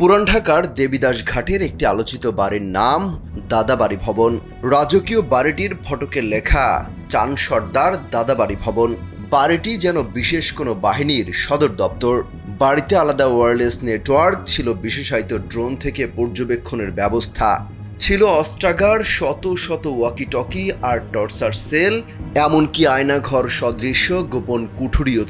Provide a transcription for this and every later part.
পুরান ঢাকার দেবীদাস ঘাটের একটি আলোচিত বাড়ির নাম দাদাবাড়ি ভবন। রাজকীয় বাড়িটির ফটকে লেখা চান সর্দার দাদাবাড়ি ভবন। বাড়িটি যেন বিশেষ কোনো বাহিনীর সদর দপ্তর। বাড়িতে আলাদা ওয়্যারলেস নেটওয়ার্ক ছিল, বিশেষায়িত ড্রোন থেকে পর্যবেক্ষণের ব্যবস্থা ছিল, অস্ত্রাগার, শত শত ওয়াকি টকি আর টর্চার সেল, এমনকি আয়নাঘর সদৃশ্য গোপন কুঠুরিও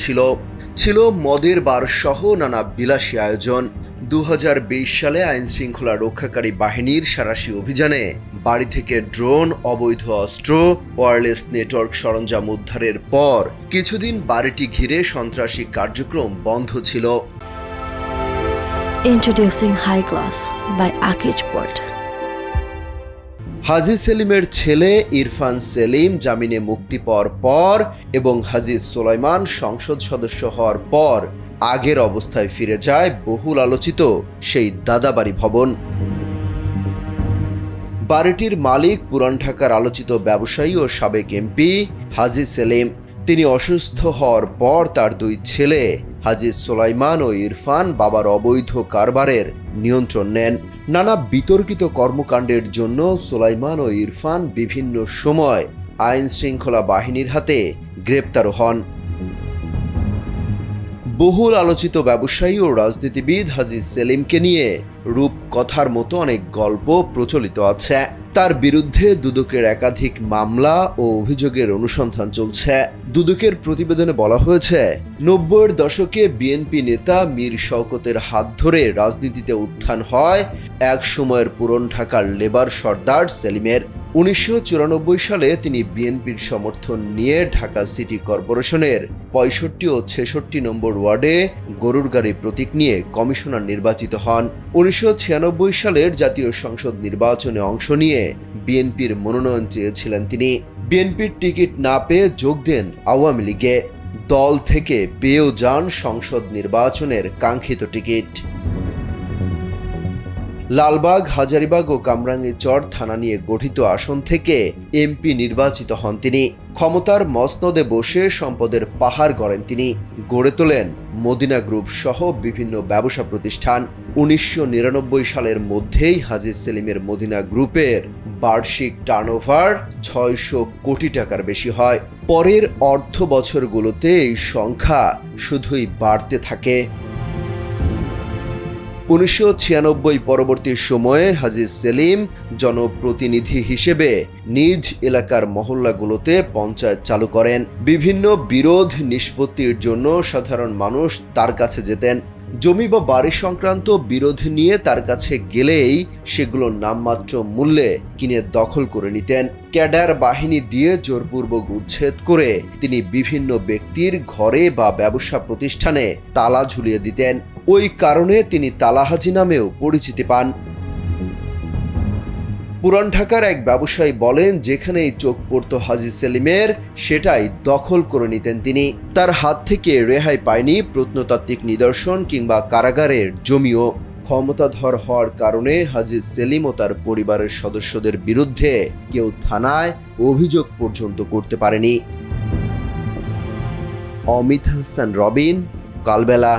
ছিল মদের বার সহ নানা বিলাসী আয়োজন। 2020 সালে আইন শৃঙ্খলা রক্ষাকারী বাহিনীর সাঁড়াশি অভিযানে বাড়ি থেকে ড্রোন, অবৈধ অস্ত্র, ওয়্যারলেস নেটওয়ার্ক সরঞ্জাম উদ্ধারের পর কিছুদিন বাড়িটি ঘিরে সন্ত্রাসী কার্যক্রম বন্ধ ছিল। Introducing High Class by Akij Port. হাজী সেলিমের ছেলে ইরফান সেলিম জামিনে মুক্তি পাওয়ার পর এবং হাজী সুলাইমান সংসদ সদস্য হওয়ার পর আগের অবস্থায় ফিরে যায় বহুল আলোচিত সেই দাদাবাড়ি ভবন। বাড়িটির মালিক পুরান ঢাকার আলোচিত ব্যবসায়ী ও সাবেক এমপি হাজী সেলিম। তিনি অসুস্থ হওয়ার পর তার দুই ছেলে হাজী সুলাইমান ও ইরফান বাবার অবৈধ কারবারের নিয়ন্ত্রণ নেন। নানা বিতর্কিত কর্মকাণ্ডের জন্য সুলাইমান ও ইরফান বিভিন্ন সময় আইন শৃঙ্খলা বাহিনীর হাতে গ্রেপ্তার হন। বহুল আলোচিত ব্যবসায়ী ও রাজনীতিবিদ হাজী সেলিমকে নিয়ে রূপকথার মতো অনেক গল্প প্রচলিত আছে। তার বিরুদ্ধে দুদকের একাধিক মামলা ও অভিযোগের অনুসন্ধান চলছে। দুদকের প্রতিবেদনে বলা হয়েছে, 90-এর দশকে বিএনপি নেতা মীর শওকতের হাত ধরে রাজনীতিতে উত্থান হয় এক সময়ের পুরান ঢাকার লেবার সর্দার সেলিমের। 1994 সালে তিনি বিএনপির সমর্থন নিয়ে ঢাকা সিটি কর্পোরেশনের 65 ও 66 নম্বর ওয়ার্ডে গরুর গাড়ি প্রতীক নিয়ে কমিশনার নির্বাচিত হন। 1996 সালের জাতীয় সংসদ নির্বাচনে অংশ নিয়ে বিএনপির মনোনয়ন চেয়েছিলেন তিনি। বিএনপির টিকিট না পেয়ে যোগ দেন আওয়ামী লীগে। দল থেকে পেয়েও যান সংসদ নির্বাচনের কাঙ্ক্ষিত টিকিট। লালবাগ, হাজারীবাগ ও কামরাঙ্গীরচর থানা নিয়ে গঠিত আসন থেকে এমপি নির্বাচিত হন তিনি। ক্ষমতার মসনদে বসে সম্পদের পাহাড় গড়েন তিনি। গড়ে তোলেন মদিনা গ্রুপ সহ বিভিন্ন ব্যবসা প্রতিষ্ঠান। 1999 সালের মধ্যেই হাজী সেলিমের মদিনা গ্রুপের বার্ষিক টার্নওভার 600 কোটি টাকার বেশি হয়। পরের অর্থ বছরগুলোতে এই সংখ্যা শুধুই বাড়তে থাকে। 1996 পরবর্তী সময়ে হাজী সেলিম জনপ্রতিনিধি হিসেবে নিজ এলাকার মহল্লাগুলোতে পঞ্চায়েত চালু করেন। বিভিন্ন বিরোধ নিষ্পত্তির জন্য সাধারণ মানুষ তার কাছে যেতেন। জমি বা বাড়ি সংক্রান্ত বিরোধ নিয়ে তার কাছে গেলেই সেগুলো নামমাত্র মূল্যে কিনে দখল করে নিতেন। ক্যাডার বাহিনী দিয়ে জোরপূর্বক উচ্ছেদ করে তিনি বিভিন্ন ব্যক্তির ঘরে বা ব্যবসা প্রতিষ্ঠানে তালা ঝুলিয়ে দিতেন। ওই কারণে তিনি তালাহাজি নামেও পরিচিতি পান। পুরান ঢাকার এক ব্যবসায়ী বলেন, যেখানেই চোখ পড়ত হাজী সেলিমের সেটাই দখল করে নিতেন তিনি। তার হাত থেকে রেহাই পায়নি প্রত্নতাত্ত্বিক নিদর্শন কিংবা কারাগারের জমিও। ক্ষমতাধর হওয়ার কারণে হাজী সেলিম ও তার পরিবারের সদস্যদের বিরুদ্ধে কেউ থানায় অভিযোগ পর্যন্ত করতে পারেনি। অমিত হাসান রবিন, কালবেলা।